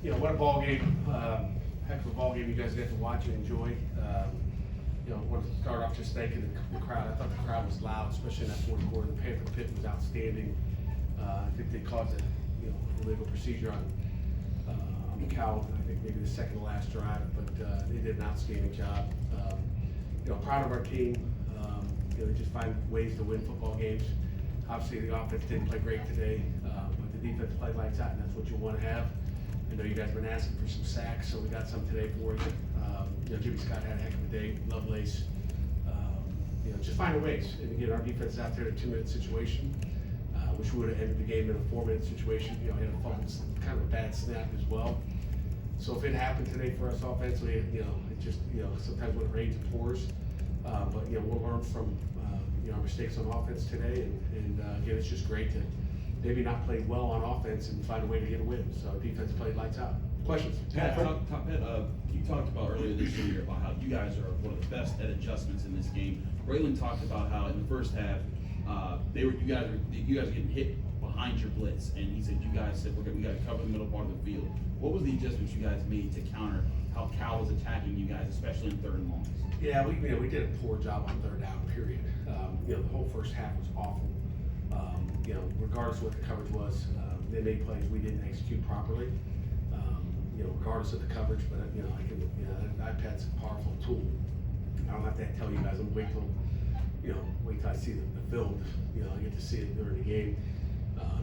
What a ball game, heck of a ball game you guys get to watch and enjoy. Want to start off just thanking the crowd. I thought the crowd was loud, especially in that fourth quarter. The Panther Pitt was outstanding. I think they caused a illegal procedure on McCall. I think maybe the second to last drive, but they did an outstanding job. Proud of our team. They just find ways to win football games. Obviously, the offense didn't play great today, but the defense played lights out, and that's what you want to have. I know you guys have been asking for some sacks, so we got some today for you. Jimmy Scott had a heck of a day. Lovelace. Just finding ways. And again, our defense is out there in a 2-minute situation. Wish we would have ended the game in a 4-minute situation. Had a fumble, kind of a bad snap as well. So if it happened today for us offensively, it just sometimes when it rains it pours. But we'll learn from our mistakes on offense today, and again, it's just great to maybe not play well on offense and find a way to get a win. So defense played lights out. Questions? Pat, you talked about earlier this year about how you guys are one of the best at adjustments in this game. Braylon talked about how in the first half you guys were getting hit behind your blitz, and he said you guys said we got to cover the middle part of the field. What was the adjustments you guys made to counter how Cal was attacking you guys, especially in 3rd and longs? Yeah, we did a poor job on 3rd down. Period. The whole first half was awful. Regardless of what the coverage was, they made plays we didn't execute properly. Regardless of the coverage, but that iPad's a powerful tool. I don't have to tell you guys. I'm wait till I see the film. I get to see it during the game.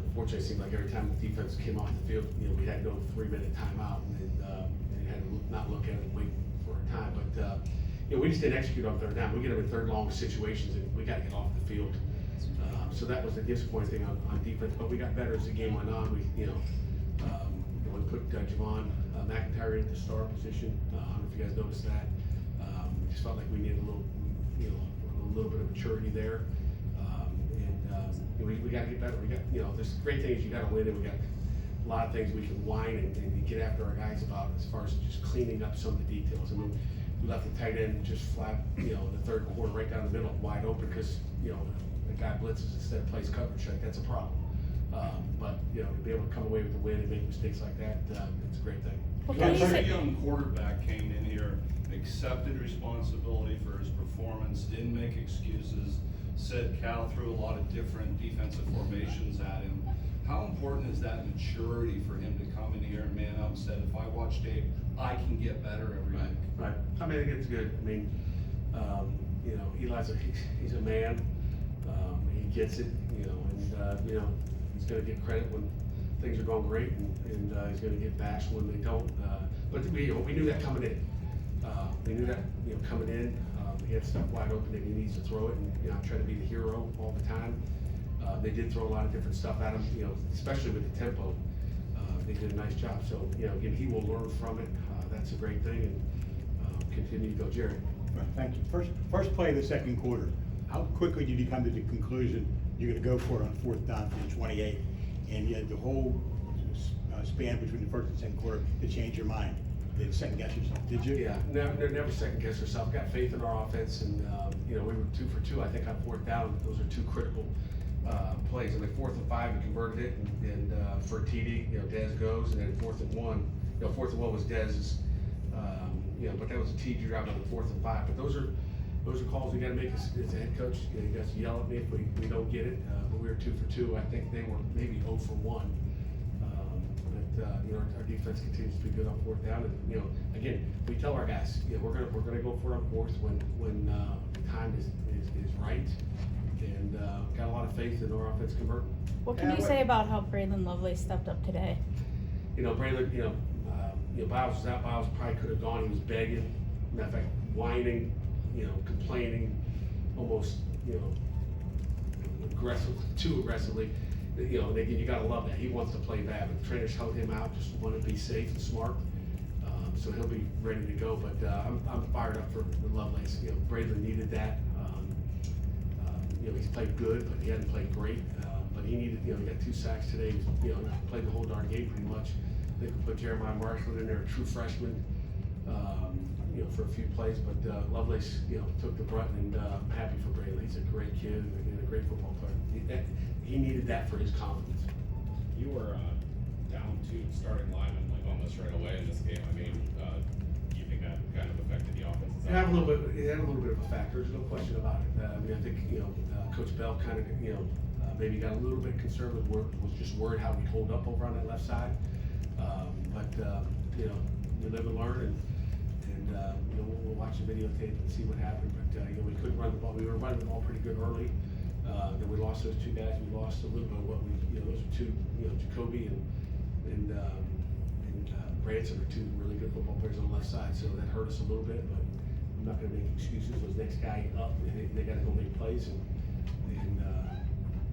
Unfortunately, it seemed like every time the defense came off the field, we had to go 3-minute timeout and had to not look at it and wait for a time. But we just didn't execute on 3rd down. We get them in 3rd long situations, and we got to get off the field. So that was the disappointing thing on defense. But we got better as the game went on. We put Javon McIntyre in the star position. I don't know if you guys noticed that. Just felt like we needed a little bit of maturity there. We got to get better. We got, there's great things you got to win, and we got a lot of things we can whine and get after our guys about as far as just cleaning up some of the details. I mean, we left the tight end just flat, in the 3rd quarter, right down the middle, wide open because, the guy blitzes instead of plays coverage. Like, that's a problem. But to be able to come away with the win and make mistakes like that, it's a great thing. Well, a young quarterback came in here, accepted responsibility for his performance, didn't make excuses, said Cal threw a lot of different defensive formations at him. How important is that maturity for him to come in here and man up and said, if I watch tape, I can get better every week? Right. I mean, I think it's good. I mean, Eli's he's a man. He gets it, and he's going to get credit when things are going great, and he's going to get bashed when they don't. But we knew that coming in. We knew that coming in. He had stuff wide open and he needs to throw it, and try to be the hero all the time. They did throw a lot of different stuff at him, especially with the tempo. They did a nice job. So again, he will learn from it. That's a great thing, and continue to go, Jerry. Right, thank you. First play of the 2nd quarter. How quickly did you come to the conclusion you're going to go for it on 4th down from the 28, and you had the whole span between the 1st and 2nd quarter to change your mind? Did you second guess yourself? Did you? Yeah, never second guess yourself. Got faith in our offense, and we were 2 for 2. I think on 4th down, those are 2 critical plays. And then 4th and 5, we converted it, and for a TD, Dez goes, and then 4th and 1. 4th and 1 was Dez's, but that was a TD drive on the 4th and 5. But those are calls we got to make as a head coach. You guys yell at me if we don't get it. But we were 2 for 2. I think they were maybe 0 for 1. Our defense continues to be good on 4th down, and again, we tell our guys, we're gonna go for it on 4th when the time is right, and got a lot of faith in our offense converting. What can you say about how Braylon Lovelace stepped up today? Braylon, Biles was out. Biles probably could have gone. He was begging, matter of fact, whining, complaining, almost, too aggressively. Again, you gotta love that. He wants to play bad, but the trainers held him out, just want to be safe and smart. So he'll be ready to go. But I'm fired up for Lovelace. Braylon needed that. He's played good, but he hadn't played great. But he needed, he got 2 sacks today. He played the whole darn game pretty much. They could put Jeremiah Marshall in there, a true freshman, for a few plays. But Lovelace, took the brunt, and I'm happy for Braylon. He's a great kid and a great football player. He needed that for his confidence. You were down 2 starting linemen, like on almost right away in this game. I mean, do you think that kind of affected the offense? It had a little bit of a factor. There's no question about it. I mean, I think Coach Bell kind of maybe got a little bit conservative. Was just worried how we'd hold up over on that left side. But you live and learn, and we'll watch the videotape and see what happened. But we couldn't run the ball. We were running the ball pretty good early. Then we lost those two guys. We lost a little bit of what those are two, Jacoby and Branson are two really good football players on the left side. So that hurt us a little bit, but I'm not going to make excuses. Those next guy up, they got to go make plays, and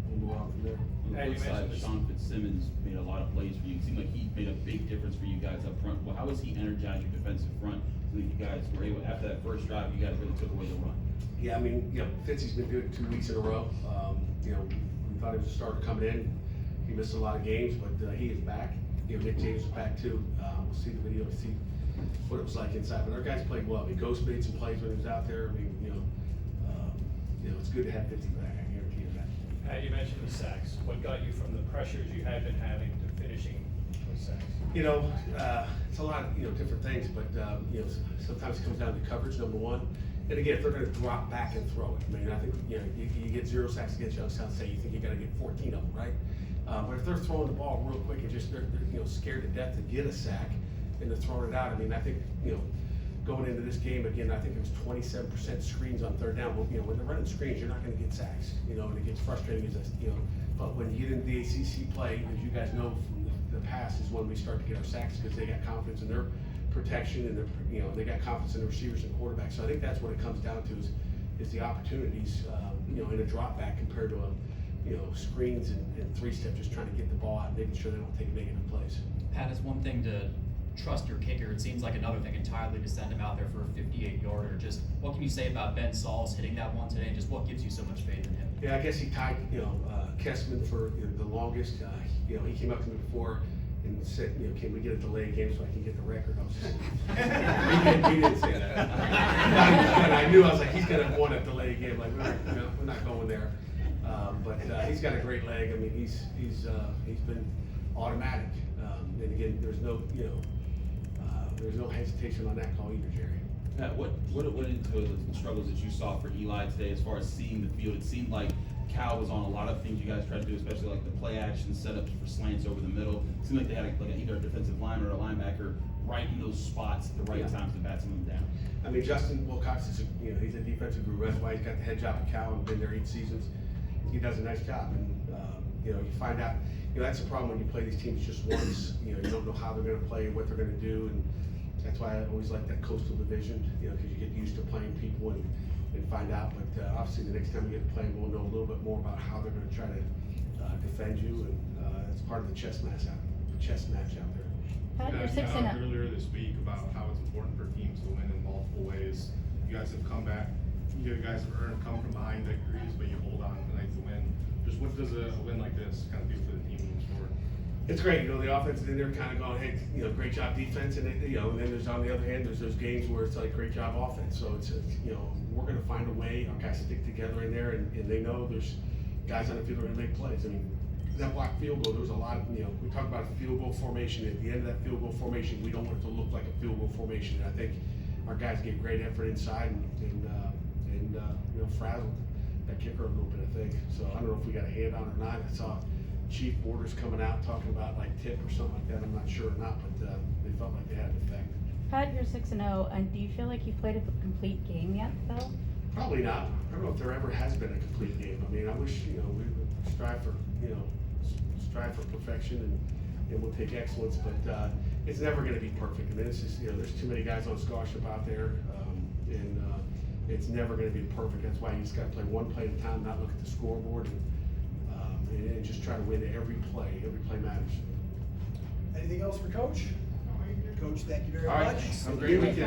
we'll move on from there. On the flip side, Sean Fitzsimmons made a lot of plays for you. It seemed like he made a big difference for you guys up front. Well, how was he energized your defensive front so that you guys were able, after that first drive, you guys really took away the run? Yeah, I mean, Fitzy's been good 2 weeks in a row. We thought he was a starter coming in. He missed a lot of games, but he is back. Nick James is back too. We'll see the video to see what it was like inside. But our guys played well. I mean, Ghost made some plays when he was out there. I mean, it's good to have Fitzy back. I guarantee you that. Pat, you mentioned the sacks. What got you from the pressures you had been having to finishing with sacks? It's a lot of different things, but sometimes it comes down to coverage, number one. And again, if they're going to drop back and throw it, I mean, I think you get 0 sacks against Youngstown State, you think you got to get 14 of them, right? But if they're throwing the ball real quick and just they're scared to death to get a sack and they're throwing it out, I mean, I think going into this game again, I think it was 27% screens on third down. Well, when they're running screens, you're not going to get sacks, and it gets frustrating But when you get into the ACC play, as you guys know from the past, is when we start to get our sacks because they got confidence in their protection and they got confidence in the receivers and quarterbacks. So I think that's what it comes down to is the opportunities in a drop back compared to screens and three-step, just trying to get the ball out and making sure they don't take negative plays. Pat, it's one thing to trust your kicker. It seems like another thing entirely to send him out there for a 58-yarder. Just what can you say about Ben Sauls hitting that one today, and just what gives you so much faith in him? Yeah, I guess he tied Kessman for the longest. He came up to me before and said, can we get a delayed game so I can get the record? I was just, he didn't say that. And I knew, I was like, he's gonna want a delayed game. Like we're not going there. But he's got a great leg. I mean, he's been automatic. And again, there's no hesitation on that call either, Jerry. Pat, what went into the struggles that you saw for Eli today as far as seeing the field? It seemed like Cal was on a lot of things you guys tried to do, especially like the play action setups for slants over the middle. It seemed like they had either a defensive line or a linebacker right in those spots at the right times to bat some of them down. I mean, Justin Wilcox is he's a defensive guru. That's why he's got the head job at Cal and been there 8 seasons. He does a nice job, and you find out. That's the problem when you play these teams just once. You don't know how they're going to play, what they're going to do, and that's why I always like that coastal division. Because you get used to playing people and find out. But obviously, the next time we get to play, we'll know a little bit more about how they're going to try to defend you, and it's part of the chess match out there. Pat, you're You 6-0. talked earlier this week about how it's important for teams to win in multiple ways. You guys have come back. You guys have earned come from behind victories, but you hold on tonight to win. Just what does a win like this kind of do for the team moving forward? It's great, the offense is in there kind of going, hey, great job defense, and and then there's on the other hand, there's those games where it's like great job offense. So it's we're going to find a way. Our guys stick together in there, and they know there's guys on the field who are going to make plays. I mean, that block field goal, there was a lot of we talk about a field goal formation. At the end of that field goal formation, we don't want it to look like a field goal formation. And I think our guys gave great effort inside and frazzled that kicker a little bit, I think. So I don't know if we got a hand on or not. I saw Chief Borders coming out talking about like tip or something like that. I'm not sure or not, but they felt like they had an effect. Pat, you're 6-0, and do you feel like you played a complete game yet, though? Probably not. I don't know if there ever has been a complete game. I mean, I wish we would strive for perfection and we'll take excellence, but it's never going to be perfect. I mean, it's just there's too many guys on scholarship out there, and it's never going to be perfect. That's why you just got to play one play at a time, not look at the scoreboard, and just try to win every play. Every play matters. Anything else for Coach? Coach, thank you very All right. much. Have a great weekend.